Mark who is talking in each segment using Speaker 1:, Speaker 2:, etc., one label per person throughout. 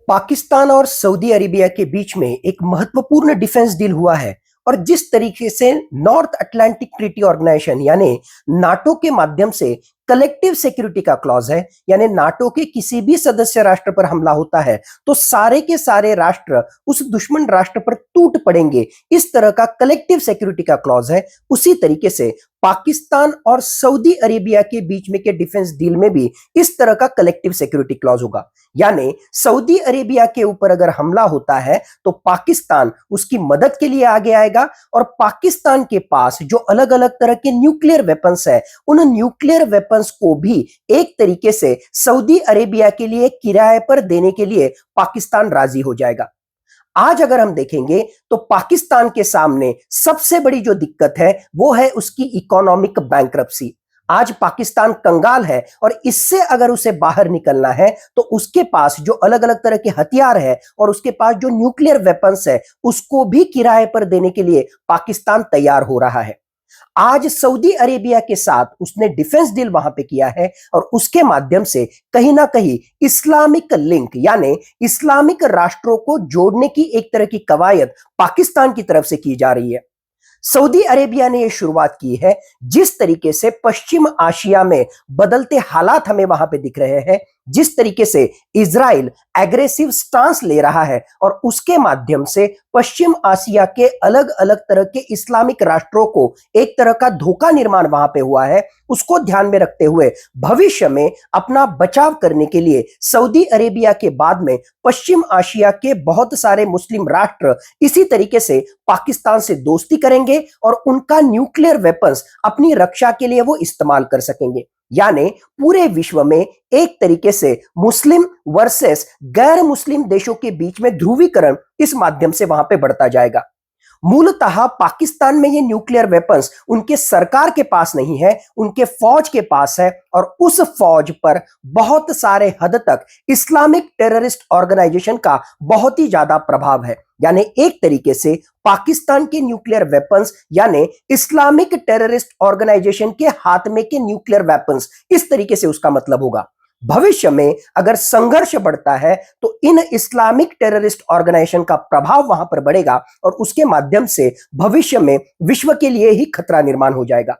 Speaker 1: पाकिस्तान और Saudi Arabia के बीच में एक महत्वपूर्ण डिफेंस डील हुआ है और जिस तरीके से नॉर्थ अटलांटिक ट्रीटी ऑर्गेनाइजेशन यानी नाटो के माध्यम से कलेक्टिव सिक्योरिटी का क्लॉज है, यानी नाटो के किसी भी सदस्य राष्ट्र पर हमला होता है तो सारे के सारे राष्ट्र उस दुश्मन राष्ट्र पर टूट पड़ेंगे, इस तरह का कलेक्टिव सिक्योरिटी का क्लॉज है। उसी तरीके से पाकिस्तान और सऊदी अरेबिया के बीच में के डिफेंस डील में भी इस तरह का कलेक्टिव सिक्योरिटी क्लॉज होगा। यानी सऊदी अरेबिया के ऊपर अगर हमला होता है तो पाकिस्तान उसकी मदद के लिए आगे आएगा और पाकिस्तान के पास जो अलग अलग तरह के न्यूक्लियर वेपन्स है, उन न्यूक्लियर वेपन्स को भी एक तरीके से सऊदी अरेबिया के लिए किराए पर देने के लिए पाकिस्तान राजी हो जाएगा। आज अगर हम देखेंगे तो पाकिस्तान के सामने सबसे बड़ी जो दिक्कत है वो है उसकी इकोनॉमिक बैंक्रप्सी। आज पाकिस्तान कंगाल है और इससे अगर उसे बाहर निकलना है तो उसके पास जो अलग अलग तरह के हथियार है और उसके पास जो न्यूक्लियर वेपन्स है उसको भी किराए पर देने के लिए पाकिस्तान तैयार हो रहा है। आज सऊदी अरेबिया के साथ उसने डिफेंस डील वहां पे किया है और उसके माध्यम से कहीं ना कहीं इस्लामिक लिंक यानी इस्लामिक राष्ट्रों को जोड़ने की एक तरह की कवायद पाकिस्तान की तरफ से की जा रही है। सऊदी अरेबिया ने यह शुरुआत की है। जिस तरीके से पश्चिम एशिया में बदलते हालात हमें वहां पे दिख रहे हैं, जिस तरीके से इजराइल एग्रेसिव स्टांस ले रहा है और उसके माध्यम से पश्चिम एशिया के अलग अलग तरह के इस्लामिक राष्ट्रों को एक तरह का धोखा निर्माण वहां पे हुआ है, उसको ध्यान में रखते हुए भविष्य में अपना बचाव करने के लिए सऊदी अरेबिया के बाद में पश्चिम एशिया के बहुत सारे मुस्लिम राष्ट्र इसी तरीके से पाकिस्तान से दोस्ती करेंगे और उनका न्यूक्लियर वेपन्स अपनी रक्षा के लिए वो इस्तेमाल कर सकेंगे। यानी पूरे विश्व में एक तरीके से मुस्लिम वर्सेस गैर मुस्लिम देशों के बीच में ध्रुवीकरण इस माध्यम से वहां पे बढ़ता जाएगा। मूलतः पाकिस्तान में ये न्यूक्लियर वेपन्स उनके सरकार के पास नहीं है, उनके फौज के पास है और उस फौज पर बहुत सारे हद तक इस्लामिक टेररिस्ट ऑर्गेनाइजेशन का बहुत ही ज्यादा प्रभाव है। यानी एक तरीके से पाकिस्तान के न्यूक्लियर वेपन्स यानी इस्लामिक टेररिस्ट ऑर्गेनाइजेशन के हाथ में के न्यूक्लियर वेपन्स, इस तरीके से उसका मतलब होगा। भविष्य में अगर संघर्ष बढ़ता है तो इन इस्लामिक टेररिस्ट ऑर्गेनाइजेशन का प्रभाव वहां पर बढ़ेगा और उसके माध्यम से भविष्य में विश्व के लिए ही खतरा निर्माण हो जाएगा।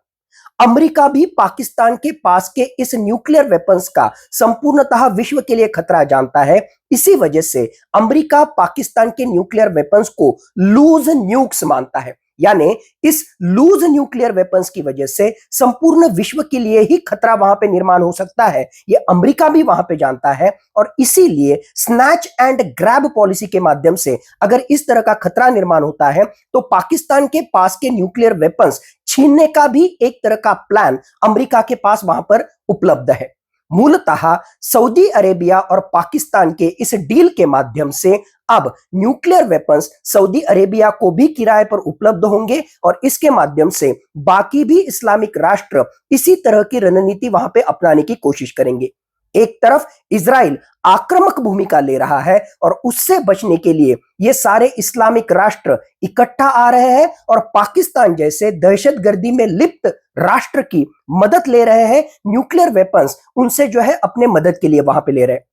Speaker 1: अमेरिका भी पाकिस्तान के पास के इस न्यूक्लियर वेपन्स का संपूर्णतः विश्व के लिए खतरा जानता है। इसी वजह से अमेरिका पाकिस्तान के न्यूक्लियर वेपन्स को लूज न्यूक्स मानता है। यानी इस लूज न्यूक्लियर वेपन्स की वजह से संपूर्ण विश्व के लिए ही खतरा वहां पे निर्माण हो सकता है, ये अमेरिका भी वहां पे जानता है और इसीलिए स्नैच एंड ग्रैब पॉलिसी के माध्यम से अगर इस तरह का खतरा निर्माण होता है तो पाकिस्तान के पास के न्यूक्लियर वेपन्स छीनने का भी एक तरह का प्लान अमेरिका के पास वहां पर उपलब्ध है। मूलतः सऊदी अरेबिया और पाकिस्तान के इस डील के माध्यम से अब न्यूक्लियर वेपन्स सऊदी अरेबिया को भी किराए पर उपलब्ध होंगे और इसके माध्यम से बाकी भी इस्लामिक राष्ट्र इसी तरह की रणनीति वहां पे अपनाने की कोशिश करेंगे। एक तरफ इजराइल आक्रामक भूमिका ले रहा है और उससे बचने के लिए ये सारे इस्लामिक राष्ट्र इकट्ठा आ रहे हैं और पाकिस्तान जैसे दहशतगर्दी में लिप्त राष्ट्र की मदद ले रहे हैं। न्यूक्लियर वेपन्स उनसे जो है अपने मदद के लिए वहां पे ले रहे हैं।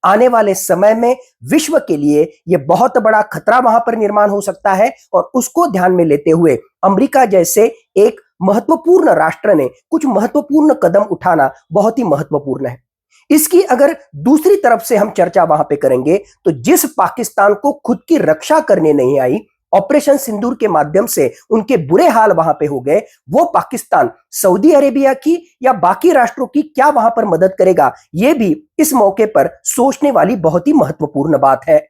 Speaker 1: आने वाले समय में विश्व के लिए यह बहुत बड़ा खतरा वहां पर निर्माण हो सकता है और उसको ध्यान में लेते हुए अमेरिका जैसे एक महत्वपूर्ण राष्ट्र ने कुछ महत्वपूर्ण कदम उठाना बहुत ही महत्वपूर्ण है। इसकी अगर दूसरी तरफ से हम चर्चा वहां पे करेंगे तो जिस पाकिस्तान को खुद की रक्षा करने नहीं आई, ऑपरेशन सिंदूर के माध्यम से उनके बुरे हाल वहां पे हो गए, वो पाकिस्तान सऊदी अरेबिया की या बाकी राष्ट्रों की क्या वहां पर मदद करेगा, यह भी इस मौके पर सोचने वाली बहुत ही महत्वपूर्ण बात है।